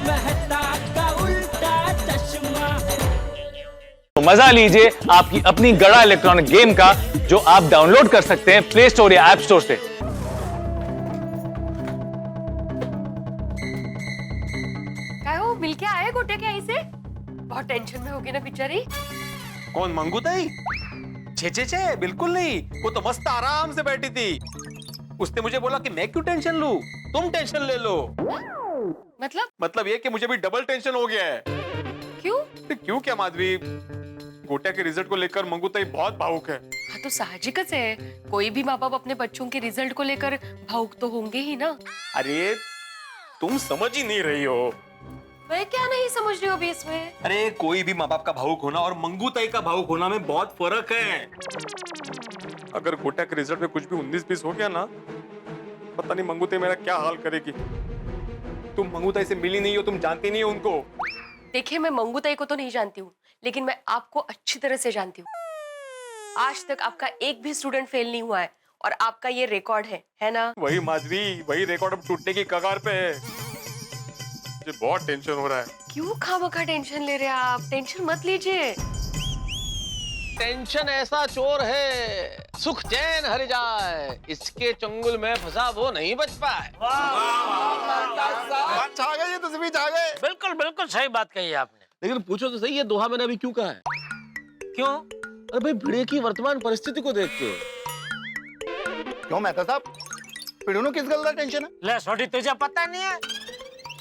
मेहता का उल्टा चश्मा। तो मजा लीजिए आपकी अपनी गड़ा इलेक्ट्रॉनिक गेम का, जो आप डाउनलोड कर सकते हैं प्ले स्टोर या ऐप स्टोर से। क्या हो, मिल के आए गोटे के आई से? बहुत टेंशन में होगी ना बेचारी। कौन मंगू ताई? छे बिल्कुल नहीं, वो तो मस्त आराम से बैठी थी। उसने मुझे बोला कि मैं क्यों टेंशन लूं, तुम टेंशन ले लो। मतलब ये कि मुझे भी डबल टेंशन हो गया है। क्यों? क्यों क्या माधवी, गोटा के रिजल्ट को लेकर मंगू ताई बहुत भावुक है। हाँ तो साहजिक है, कोई भी माँ बाप अपने बच्चों के रिजल्ट को लेकर भावुक तो होंगे ही ना। अरे तुम समझ ही नहीं रही हो। मैं क्या नहीं समझ रही हूँ अभी इसमें? अरे कोई भी माँ बाप का भावुक होना और मंगू ताई का भावुक होना में बहुत फर्क है। अगर गोटा के रिजल्ट में कुछ भी 19-20 हो गया ना, पता नहीं मंगू ताई मेरा क्या हाल करेगी। तुम मंगू ताई से मिली नहीं हो, तुम जानती नहीं हो उनको। देखिए, मैं मंगू ताई को तो नहीं जानती हूँ, लेकिन मैं आपको अच्छी तरह से जानती हूँ। आज तक आपका एक भी स्टूडेंट फेल नहीं हुआ है और आपका ये रिकॉर्ड है ना? वही माधवी, वही रिकॉर्ड अब टूटने की कगार पे है। मुझे बहुत टेंशन हो रहा है। क्यों खामखा टेंशन ले रहे हैं आप? टेंशन मत लीजिए। टेंशन ऐसा चोर है, सुख चैन हर जाए, इसके चंगुल में फंसा वो नहीं बच पाए। छा गए, तुझे छा गए। बिल्कुल बिल्कुल सही बात कही आपने। लेकिन पूछो तो सही, ये दोहा मैंने अभी क्यों कहा है? क्यों? अरे भाई, भिड़े की वर्तमान परिस्थिति को देख के। क्यों मेहता साहब, पिड़ूनू किस गल का टेंशन है? ले छोटी, तुझे पता नहीं है?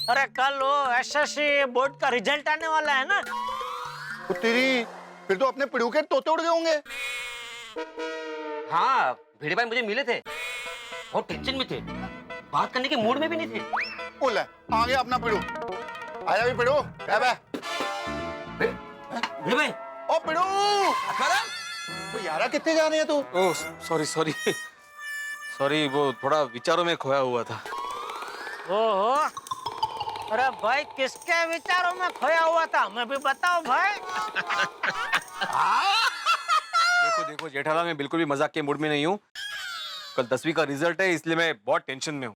अरे कल वो एसएससी बोर्ड का रिजल्ट आने वाला है ना। तेरी, फिर तो अपने पिड़ू के तोते उड़ गए होंगे। हाँ, भिड़े भाई मुझे मिले थे, बहुत टेंशन में थे, बात करने के मूड में भी नहीं थे। बोले आ गया अपना पिड़ू। आया भी पिड़ू, क्या बे? भिड़े भाई, ओ पिड़ू, तो यारा कितने जाने हैं तू? ओह सॉरी सॉरी, वो थोड़ा विचारों में खोया हुआ था। ओहो, अरे भाई किसके विचारों में खोया हुआ था, मैं भी बताओ भाई। देखो जेठालाल, मैं बिल्कुल भी मजाक के मूड में नहीं हूँ। कल 10वीं का रिजल्ट है, इसलिए मैं बहुत टेंशन में हूँ।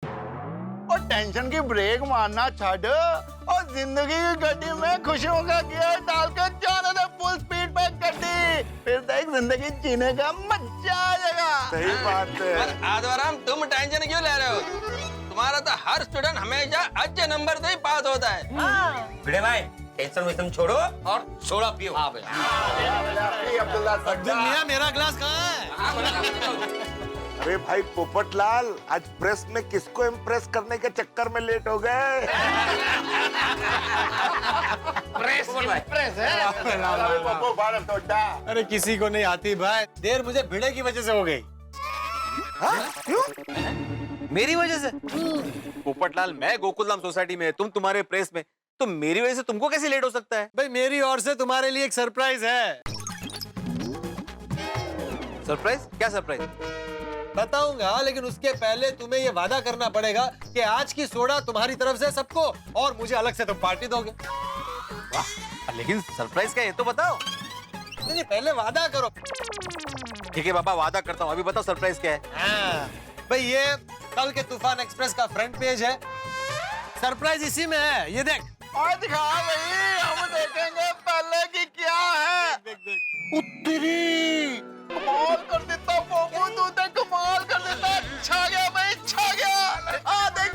और टेंशन की ब्रेक मारना छोड़ और जिंदगी की गड्डी में खुशियों का गियर डालकर जाने दे फुल स्पीड पे गड्डी, फिर देख जिंदगी जीने का मजा आ जाएगा। सही बात है। आदवराम, तुम टेंशन क्यों ले रहे हो? तुम्हारा तो हर स्टूडेंट हमेशा अच्छे नंबर से ही पास होता है। भिड़े भाई टेंशन वेंशन छोड़ो और सोडा पियो। हाँ भाई। दुनिया मेरा ग्लास कहाँ है? अरे भाई पोपटलाल, आज प्रेस में किसको इम्प्रेस करने के चक्कर में लेट हो गए? प्रेस है। अरे किसी को नहीं आती भाई, देर मुझे भिड़े की वजह से हो गई। क्यों? मेरी वजह से? पोपटलाल, मैं गोकुलधाम सोसाइटी में, तुम तुम्हारे प्रेस में, तो मेरी वजह से तुमको कैसे लेट हो सकता है? भाई मेरी ओर से तुम्हारे लिए एक सरप्राइज है। सरप्राइज? क्या सरप्राइज? बताऊंगा, लेकिन उसके पहले तुम्हें ये वादा करना पड़ेगा कि आज की सोडा तुम्हारी तरफ से सबको और मुझे अलग से तुम पार्टी दोगे। वाह, लेकिन सरप्राइज क्या है ये तो बताओ। नहीं, पहले वादा करो। ठीक है बाबा, वादा करता हूँ। अभी बताओ सरप्राइज क्या है? भाई ये कल के तूफान एक्सप्रेस का फ्रंट पेज है, सरप्राइज इसी में है, ये देख। और दिखा भाई, हम देखेंगे पहले की क्या है। उत्तरी कमाल कर देता पोपू, तू तो कमाल कर देता। छा गया भाई, छा गया। देख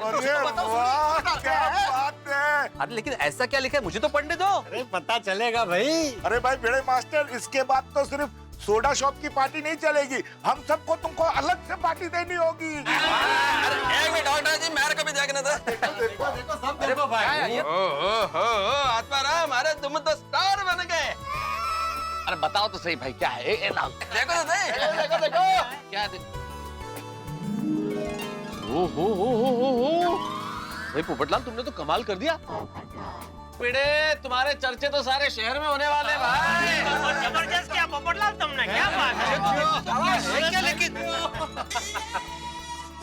अरे वाह, क्या बात है। अरे लेकिन ऐसा क्या लिखा है, मुझे तो पढ़ने दो। अरे पता चलेगा भाई। अरे भाई भिड़े मास्टर, इसके बाद तो सिर्फ सोडा शॉप की पार्टी नहीं चलेगी, हम सबको तुमको अलग से पार्टी देनी होगी। एक मिनट डॉक्टर जी, मेरे को भी देखना था। देखो सब देखो भाई। ओहो, आत्माराम, अरे तुम तो स्टार बन गए। अरे बताओ तो सही भाई, क्या है? देखो तो सही। देखो क्या ओहो भाई पोपटलाल, तुमने तो कमाल कर दिया। पिड़े, तुम्हारे चर्चे तो सारे शहर में होने वाले भाई। जबरदस्त क्या पोपटलाल तुमने, क्या बात है? लेकिन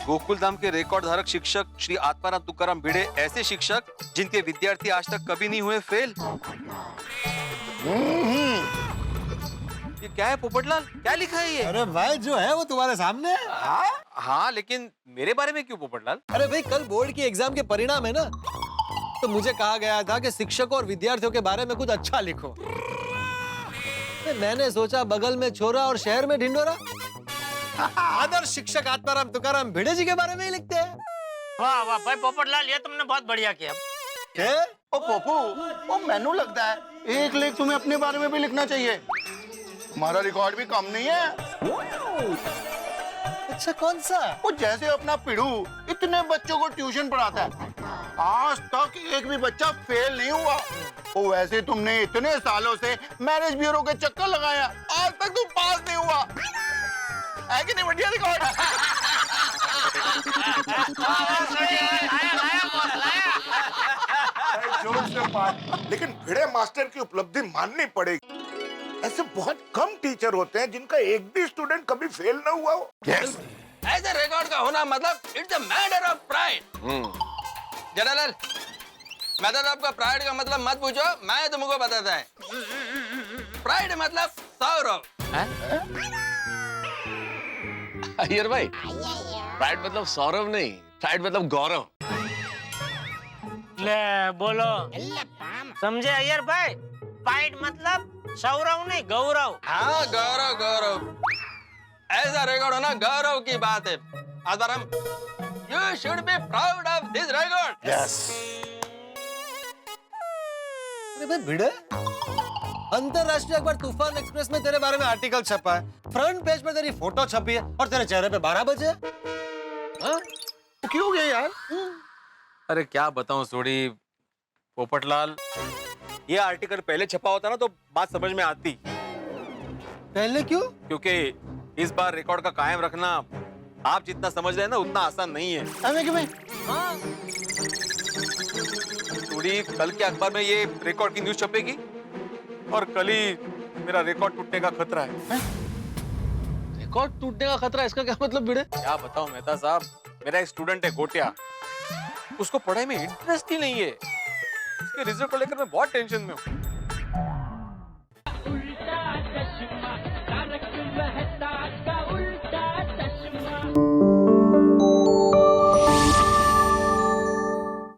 गोकुलधाम के रिकॉर्ड धारक शिक्षक श्री आत्माराम तुकाराम भिड़े ऐसे शिक्षक जिनके विद्यार्थी आज तक कभी नहीं हुए फेल। ये क्या है पोपटलाल, क्या लिखा है ये? अरे भाई जो है वो तुम्हारे सामने है। हाँ लेकिन मेरे बारे में क्यों पोपटलाल? अरे भाई कल बोर्ड की एग्जाम के परिणाम है ना, तो मुझे कहा गया था कि शिक्षकों और विद्यार्थियों के बारे में कुछ अच्छा लिखो। मैंने सोचा बगल में छोरा और शहर में ढिंडोरा। आदर्श शिक्षक आत्माराम तुकाराम भिड़े जी के बारे में ही लिखते हैं। वाह वाह भाई पोपटलाल, ये तुमने बहुत बढ़िया किया। क्या? ओ पोपू, ओ मैनू लगता है एक लेख तुम्हें अपने बारे में भी लिखना चाहिए। हमारा रिकॉर्ड भी कम नहीं है। अच्छा, कौन सा? वो जैसे अपना पिड़ू इतने बच्चों को ट्यूशन पढ़ाता है, आज तक एक भी बच्चा फेल नहीं हुआ। वो वैसे तुमने इतने सालों से मैरिज ब्यूरो के चक्कर लगाया, आज तक तुम पास नहीं हुआ। है कि नहीं बढ़िया रिकॉर्ड? जोर से बात। लेकिन भिड़े मास्टर की उपलब्धि माननी पड़ेगी। ऐसे बहुत कम टीचर होते हैं जिनका एक भी स्टूडेंट कभी फेल ना हुआ हो। ऐसे रिकॉर्ड का होना मतलब it's a matter of pride. General, matter of का प्राइड का मतलब मत पूछो, मैं तुमको बताता है। प्राइड मतलब सौरव। अय्यर भाई, प्राइड मतलब सौरव नहीं, प्राइड मतलब गौरव। ले बोलो, समझे अय्यर भाई? प्राइड मतलब सौरव नहीं, गौरव। हाँ, गौरव गौरव। ऐसा रिकॉर्ड होना गौरव की बात है। आदरम, you should be proud of this record. Yes. अरे भाई भिड़े, अंतरराष्ट्रीय अखबार तूफान एक्सप्रेस में तेरे बारे में आर्टिकल छपा है, फ्रंट पेज पर तेरी फोटो छपी है और तेरे चेहरे पे 12 बजे। हाँ? क्यों गए यार? अरे क्या बताऊं सोडी, पोपटलाल, ये आर्टिकल पहले छपा होता ना तो बात समझ में आती। पहले क्यों? क्योंकि इस बार रिकॉर्ड का कायम रखना आप जितना समझ रहे हैं ना उतना आसान नहीं है। हमें कि भाई? सोडी, कल के अखबार में ये रिकॉर्ड की न्यूज छपेगी और कल ही मेरा रिकॉर्ड टूटने का खतरा है। रिकॉर्ड टूटने का खतरा, इसका क्या मतलब भिड़े? क्या बताऊं मेहता साहब, मेरा एक स्टूडेंट है गोटिया, उसको पढ़ाई में इंटरेस्ट ही नहीं है। उसके रिजल्ट को लेकर मैं बहुत टेंशन में हूँ।